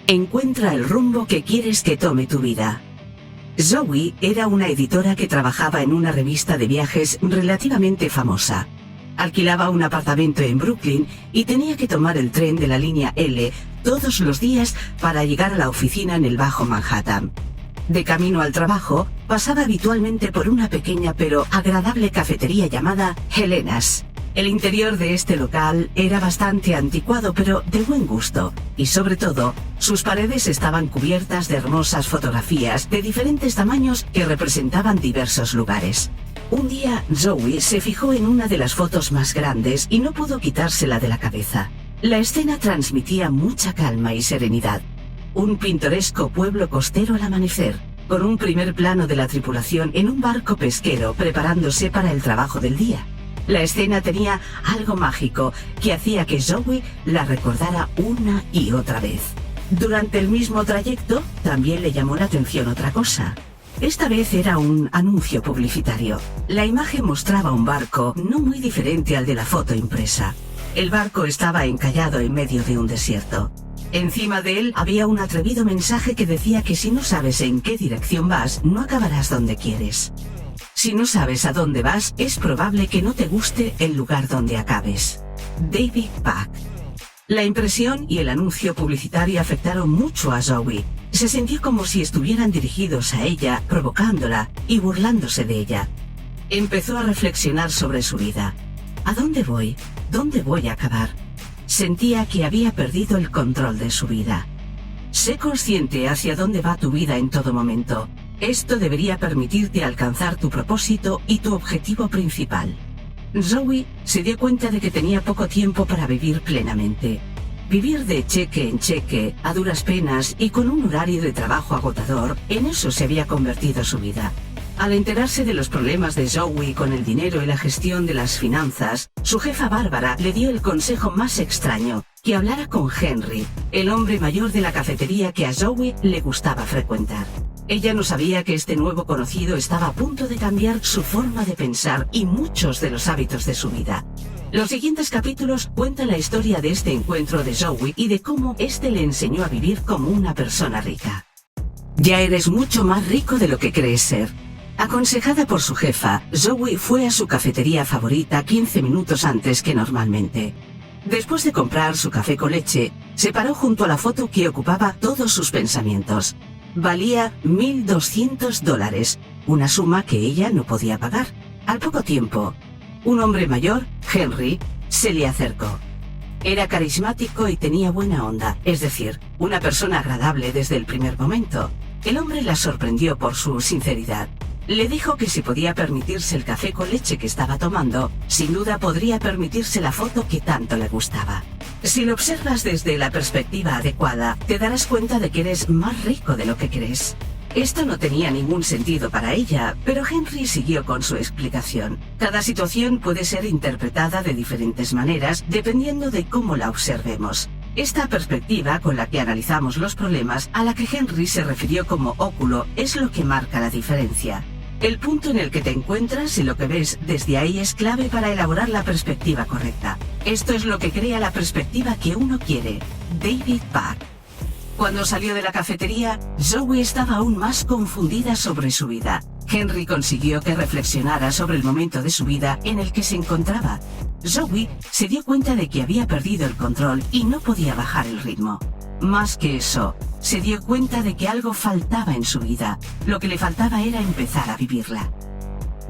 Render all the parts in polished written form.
Encuentra el rumbo que quieres que tome tu vida. Zoe era una editora que trabajaba en una revista de viajes relativamente famosa. Alquilaba un apartamento en Brooklyn y tenía que tomar el tren de la línea L todos los días para llegar a la oficina en el Bajo Manhattan. De camino al trabajo, pasaba habitualmente por una pequeña pero agradable cafetería llamada Helena's. El interior de este local era bastante anticuado pero de buen gusto, y sobre todo, sus paredes estaban cubiertas de hermosas fotografías de diferentes tamaños que representaban diversos lugares. Un día, Zoe se fijó en una de las fotos más grandes y no pudo quitársela de la cabeza. La escena transmitía mucha calma y serenidad. Un pintoresco pueblo costero al amanecer, con un primer plano de la tripulación en un barco pesquero preparándose para el trabajo del día. La escena tenía algo mágico que hacía que Zoe la recordara una y otra vez. Durante el mismo trayecto, también le llamó la atención otra cosa. Esta vez era un anuncio publicitario. La imagen mostraba un barco no muy diferente al de la foto impresa. El barco estaba encallado en medio de un desierto. Encima de él había un atrevido mensaje que decía que si no sabes en qué dirección vas, no acabarás donde quieres. Si no sabes a dónde vas, es probable que no te guste el lugar donde acabes. David Pack. La impresión y el anuncio publicitario afectaron mucho a Zoe. Se sintió como si estuvieran dirigidos a ella, provocándola y burlándose de ella. Empezó a reflexionar sobre su vida. ¿A dónde voy? ¿Dónde voy a acabar? Sentía que había perdido el control de su vida. Sé consciente hacia dónde va tu vida en todo momento. Esto debería permitirte alcanzar tu propósito y tu objetivo principal. Zoe se dio cuenta de que tenía poco tiempo para vivir plenamente. Vivir de cheque en cheque, a duras penas y con un horario de trabajo agotador, en eso se había convertido su vida. Al enterarse de los problemas de Zoe con el dinero y la gestión de las finanzas, su jefa Bárbara le dio el consejo más extraño, que hablara con Henry, el hombre mayor de la cafetería que a Zoe le gustaba frecuentar. Ella no sabía que este nuevo conocido estaba a punto de cambiar su forma de pensar y muchos de los hábitos de su vida. Los siguientes capítulos cuentan la historia de este encuentro de Zoe y de cómo este le enseñó a vivir como una persona rica. Ya eres mucho más rico de lo que crees ser. Aconsejada por su jefa, Zoe fue a su cafetería favorita 15 minutos antes que normalmente. Después de comprar su café con leche, se paró junto a la foto que ocupaba todos sus pensamientos. Valía $1,200, una suma que ella no podía pagar. Al poco tiempo, un hombre mayor, Henry, se le acercó. Era carismático y tenía buena onda, es decir, una persona agradable desde el primer momento. El hombre la sorprendió por su sinceridad. Le dijo que si podía permitirse el café con leche que estaba tomando, sin duda podría permitirse la foto que tanto le gustaba. Si lo observas desde la perspectiva adecuada, te darás cuenta de que eres más rico de lo que crees. Esto no tenía ningún sentido para ella, pero Henry siguió con su explicación. Cada situación puede ser interpretada de diferentes maneras dependiendo de cómo la observemos. Esta perspectiva con la que analizamos los problemas, a la que Henry se refirió como óculo, es lo que marca la diferencia. El punto en el que te encuentras y lo que ves desde ahí es clave para elaborar la perspectiva correcta. Esto es lo que crea la perspectiva que uno quiere. David Pack. Cuando salió de la cafetería, Zoe estaba aún más confundida sobre su vida. Henry consiguió que reflexionara sobre el momento de su vida en el que se encontraba. Zoe se dio cuenta de que había perdido el control y no podía bajar el ritmo. Más que eso, se dio cuenta de que algo faltaba en su vida. Lo que le faltaba era empezar a vivirla.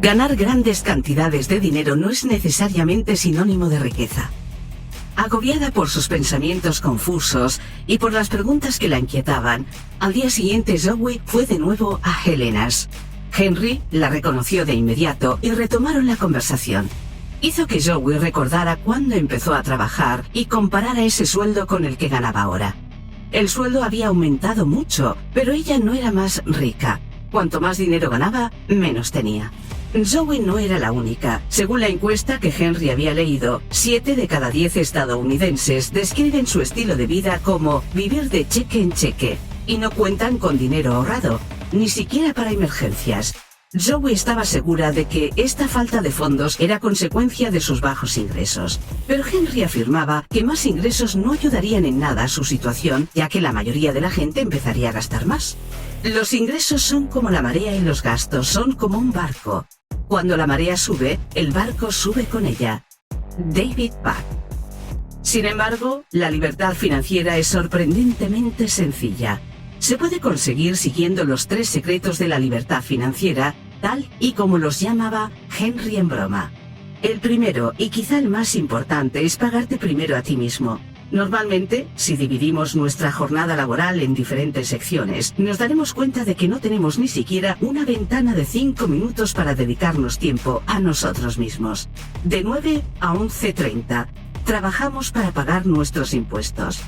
Ganar grandes cantidades de dinero no es necesariamente sinónimo de riqueza. Agobiada por sus pensamientos confusos y por las preguntas que la inquietaban, al día siguiente Zoe fue de nuevo a Helena's. Henry la reconoció de inmediato y retomaron la conversación. Hizo que Zoe recordara cuándo empezó a trabajar y comparara ese sueldo con el que ganaba ahora. El sueldo había aumentado mucho, pero ella no era más rica. Cuanto más dinero ganaba, menos tenía. Zoe no era la única. Según la encuesta que Henry había leído, 7 de cada 10 estadounidenses describen su estilo de vida como vivir de cheque en cheque y no cuentan con dinero ahorrado, ni siquiera para emergencias. Zoe estaba segura de que esta falta de fondos era consecuencia de sus bajos ingresos, pero Henry afirmaba que más ingresos no ayudarían en nada a su situación, ya que la mayoría de la gente empezaría a gastar más. Los ingresos son como la marea y los gastos son como un barco. Cuando la marea sube, el barco sube con ella. David Bach. Sin embargo, la libertad financiera es sorprendentemente sencilla. Se puede conseguir siguiendo los 3 secretos de la libertad financiera, tal y como los llamaba Henry en broma. El primero, y quizá el más importante, es pagarte primero a ti mismo. Normalmente, si dividimos nuestra jornada laboral en diferentes secciones, nos daremos cuenta de que no tenemos ni siquiera una ventana de 5 minutos para dedicarnos tiempo a nosotros mismos. De 9 a 11:30, trabajamos para pagar nuestros impuestos.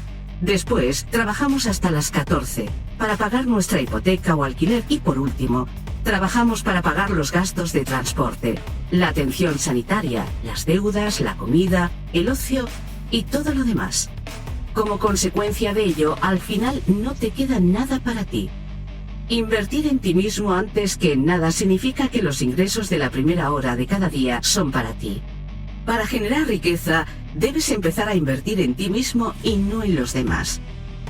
Después, trabajamos hasta las 14, para pagar nuestra hipoteca o alquiler y por último, trabajamos para pagar los gastos de transporte, la atención sanitaria, las deudas, la comida, el ocio y todo lo demás. Como consecuencia de ello, al final no te queda nada para ti. Invertir en ti mismo antes que en nada significa que los ingresos de la primera hora de cada día son para ti. Para generar riqueza, debes empezar a invertir en ti mismo y no en los demás.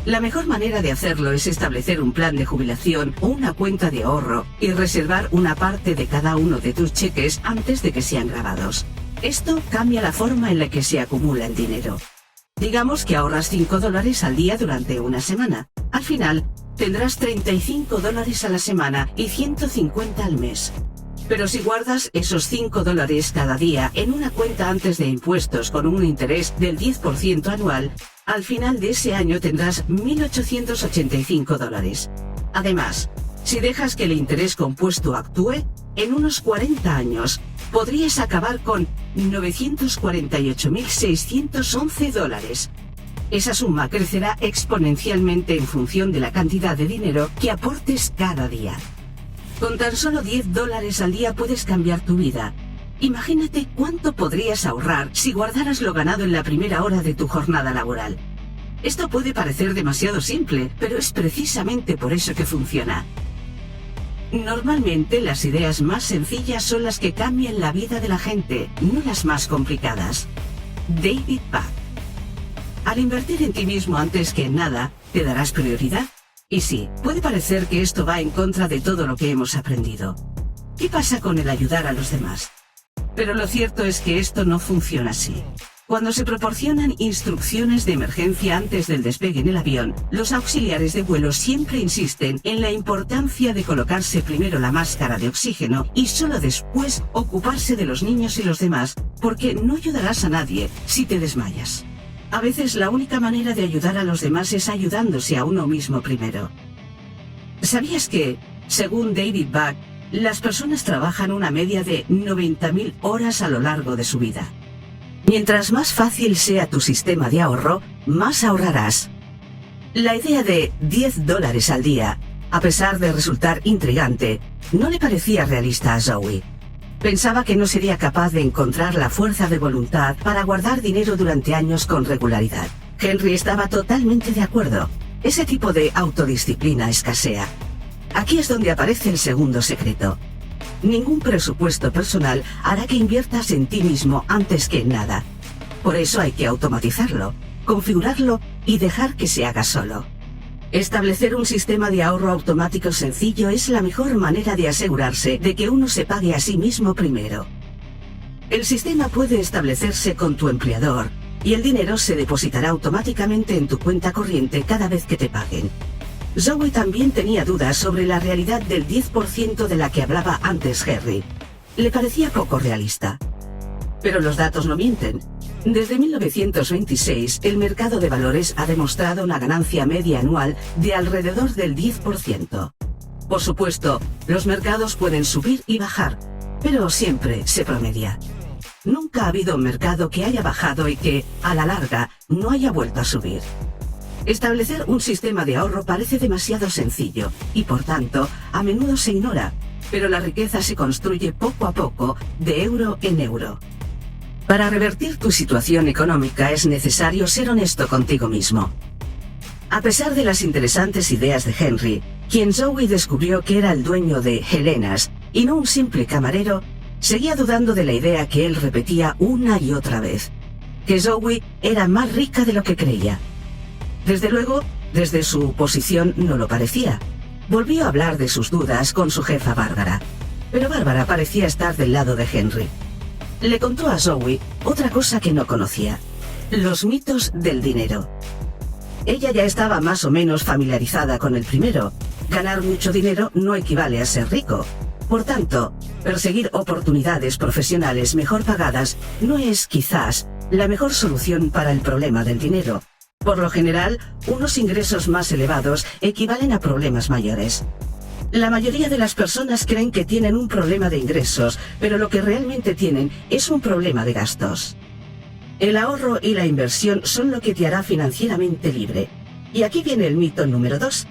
La mejor manera de hacerlo es establecer un plan de jubilación o una cuenta de ahorro y reservar una parte de cada uno de tus cheques antes de que sean grabados. Esto cambia la forma en la que se acumula el dinero. Digamos que ahorras $5 al día durante una semana. Al final, tendrás $35 a la semana y 150 al mes. Pero si guardas esos $5 cada día en una cuenta antes de impuestos con un interés del 10% anual, al final de ese año tendrás $1.885. Además, si dejas que el interés compuesto actúe, en unos 40 años podrías acabar con $948.611. Esa suma crecerá exponencialmente en función de la cantidad de dinero que aportes cada día. Con tan solo $10 al día puedes cambiar tu vida. Imagínate cuánto podrías ahorrar si guardaras lo ganado en la primera hora de tu jornada laboral. Esto puede parecer demasiado simple, pero es precisamente por eso que funciona. Normalmente las ideas más sencillas son las que cambian la vida de la gente, no las más complicadas. David Bach. Al invertir en ti mismo antes que en nada, ¿te darás prioridad? Y sí, puede parecer que esto va en contra de todo lo que hemos aprendido. ¿Qué pasa con el ayudar a los demás? Pero lo cierto es que esto no funciona así. Cuando se proporcionan instrucciones de emergencia antes del despegue en el avión, los auxiliares de vuelo siempre insisten en la importancia de colocarse primero la máscara de oxígeno y solo después ocuparse de los niños y los demás, porque no ayudarás a nadie si te desmayas. A veces la única manera de ayudar a los demás es ayudándose a uno mismo primero. ¿Sabías que, según David Bach, las personas trabajan una media de 90.000 horas a lo largo de su vida? Mientras más fácil sea tu sistema de ahorro, más ahorrarás. La idea de $10 al día, a pesar de resultar intrigante, no le parecía realista a Zoe. Pensaba que no sería capaz de encontrar la fuerza de voluntad para guardar dinero durante años con regularidad. Henry estaba totalmente de acuerdo. Ese tipo de autodisciplina escasea. Aquí es donde aparece el segundo secreto. Ningún presupuesto personal hará que inviertas en ti mismo antes que en nada. Por eso hay que automatizarlo, configurarlo y dejar que se haga solo. Establecer un sistema de ahorro automático sencillo es la mejor manera de asegurarse de que uno se pague a sí mismo primero. El sistema puede establecerse con tu empleador y el dinero se depositará automáticamente en tu cuenta corriente cada vez que te paguen. Zoe también tenía dudas sobre la realidad del 10% de la que hablaba antes Henry. Le parecía poco realista. Pero los datos no mienten. Desde 1926, el mercado de valores ha demostrado una ganancia media anual de alrededor del 10%. Por supuesto, los mercados pueden subir y bajar, pero siempre se promedia. Nunca ha habido un mercado que haya bajado y que, a la larga, no haya vuelto a subir. Establecer un sistema de ahorro parece demasiado sencillo y, por tanto, a menudo se ignora, pero la riqueza se construye poco a poco, de euro en euro. Para revertir tu situación económica es necesario ser honesto contigo mismo. A pesar de las interesantes ideas de Henry, quien Zoe descubrió que era el dueño de Helena's, y no un simple camarero, seguía dudando de la idea que él repetía una y otra vez, que Zoe era más rica de lo que creía. Desde luego, desde su posición no lo parecía. Volvió a hablar de sus dudas con su jefa Bárbara, pero Bárbara parecía estar del lado de Henry. Le contó a Zoe otra cosa que no conocía: los mitos del dinero. Ella ya estaba más o menos familiarizada con el primero. Ganar mucho dinero no equivale a ser rico. Por tanto, perseguir oportunidades profesionales mejor pagadas no es, quizás, la mejor solución para el problema del dinero. Por lo general, unos ingresos más elevados equivalen a problemas mayores. La mayoría de las personas creen que tienen un problema de ingresos, pero lo que realmente tienen es un problema de gastos. El ahorro y la inversión son lo que te hará financieramente libre. Y aquí viene el mito número 2.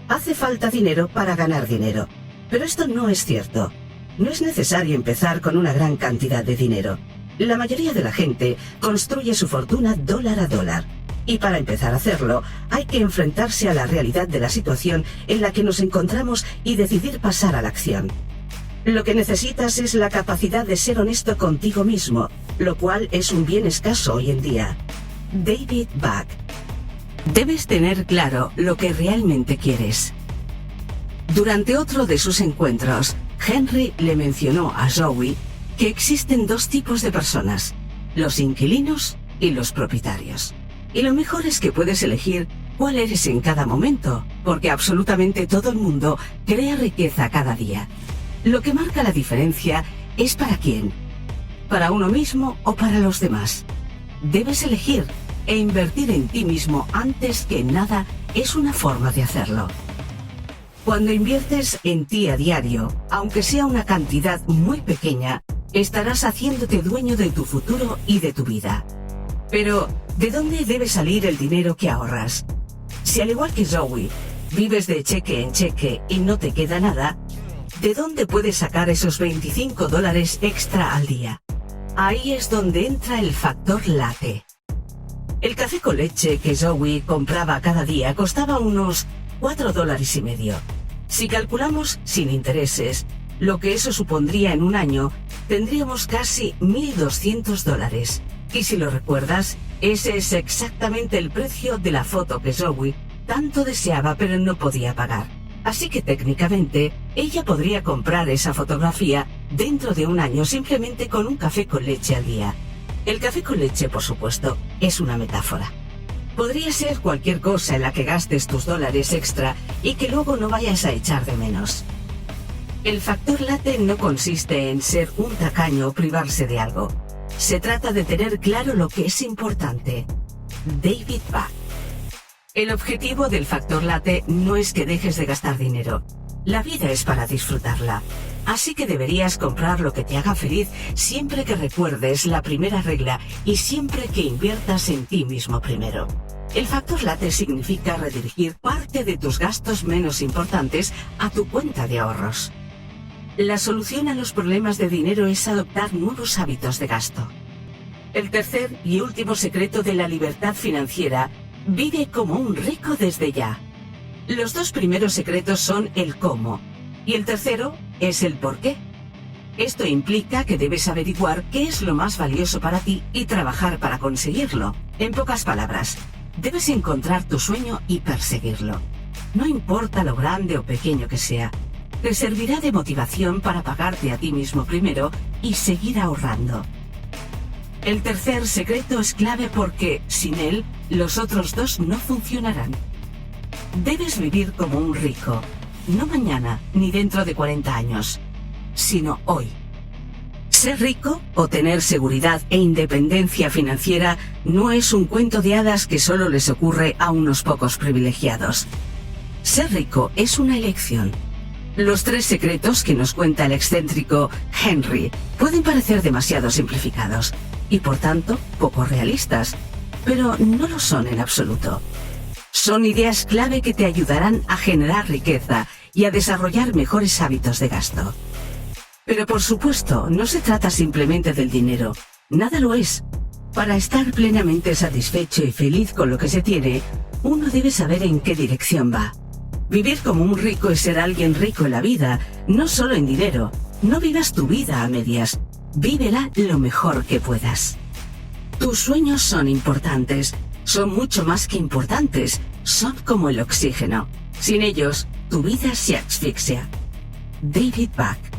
Hace falta dinero para ganar dinero. Pero esto no es cierto. No es necesario empezar con una gran cantidad de dinero. La mayoría de la gente construye su fortuna dólar a dólar. Y para empezar a hacerlo, hay que enfrentarse a la realidad de la situación en la que nos encontramos y decidir pasar a la acción. Lo que necesitas es la capacidad de ser honesto contigo mismo, lo cual es un bien escaso hoy en día. David Buck. Debes tener claro lo que realmente quieres. Durante otro de sus encuentros, Henry le mencionó a Zoe que existen dos tipos de personas: los inquilinos y los propietarios. Y lo mejor es que puedes elegir cuál eres en cada momento, porque absolutamente todo el mundo crea riqueza cada día. Lo que marca la diferencia es para quién, para uno mismo o para los demás. Debes elegir, e invertir en ti mismo antes que en nada es una forma de hacerlo. Cuando inviertes en ti a diario, aunque sea una cantidad muy pequeña, estarás haciéndote dueño de tu futuro y de tu vida. Pero, ¿de dónde debe salir el dinero que ahorras? Si al igual que Zoe, vives de cheque en cheque y no te queda nada, ¿de dónde puedes sacar esos $25 extra al día? Ahí es donde entra el factor latte. El café con leche que Zoe compraba cada día costaba unos $4.50. Si calculamos sin intereses lo que eso supondría en un año, tendríamos casi $1.200. Y si lo recuerdas, ese es exactamente el precio de la foto que Zoe tanto deseaba pero no podía pagar. Así que técnicamente, ella podría comprar esa fotografía dentro de un año simplemente con un café con leche al día. El café con leche, por supuesto, es una metáfora. Podría ser cualquier cosa en la que gastes tus dólares extra y que luego no vayas a echar de menos. El factor latte no consiste en ser un tacaño o privarse de algo. Se trata de tener claro lo que es importante. David Buck. El objetivo del factor latte no es que dejes de gastar dinero. La vida es para disfrutarla. Así que deberías comprar lo que te haga feliz siempre que recuerdes la primera regla y siempre que inviertas en ti mismo primero. El factor latte significa redirigir parte de tus gastos menos importantes a tu cuenta de ahorros. La solución a los problemas de dinero es adoptar nuevos hábitos de gasto. El tercer y último secreto de la libertad financiera: vive como un rico desde ya. Los dos primeros secretos son el cómo, y el tercero es el por qué. Esto implica que debes averiguar qué es lo más valioso para ti y trabajar para conseguirlo. En pocas palabras, debes encontrar tu sueño y perseguirlo. No importa lo grande o pequeño que sea. Te servirá de motivación para pagarte a ti mismo primero y seguir ahorrando. El tercer secreto es clave porque, sin él, los otros dos no funcionarán. Debes vivir como un rico, no mañana ni dentro de 40 años, sino hoy. Ser rico o tener seguridad e independencia financiera no es un cuento de hadas que solo les ocurre a unos pocos privilegiados. Ser rico es una elección. Los tres secretos que nos cuenta el excéntrico Henry pueden parecer demasiado simplificados y por tanto poco realistas, pero no lo son en absoluto. Son ideas clave que te ayudarán a generar riqueza y a desarrollar mejores hábitos de gasto. Pero por supuesto, no se trata simplemente del dinero, nada lo es. Para estar plenamente satisfecho y feliz con lo que se tiene, uno debe saber en qué dirección va. Vivir como un rico es ser alguien rico en la vida, no solo en dinero. No vivas tu vida a medias, vívela lo mejor que puedas. Tus sueños son importantes, son mucho más que importantes, son como el oxígeno. Sin ellos, tu vida se asfixia. David Bach.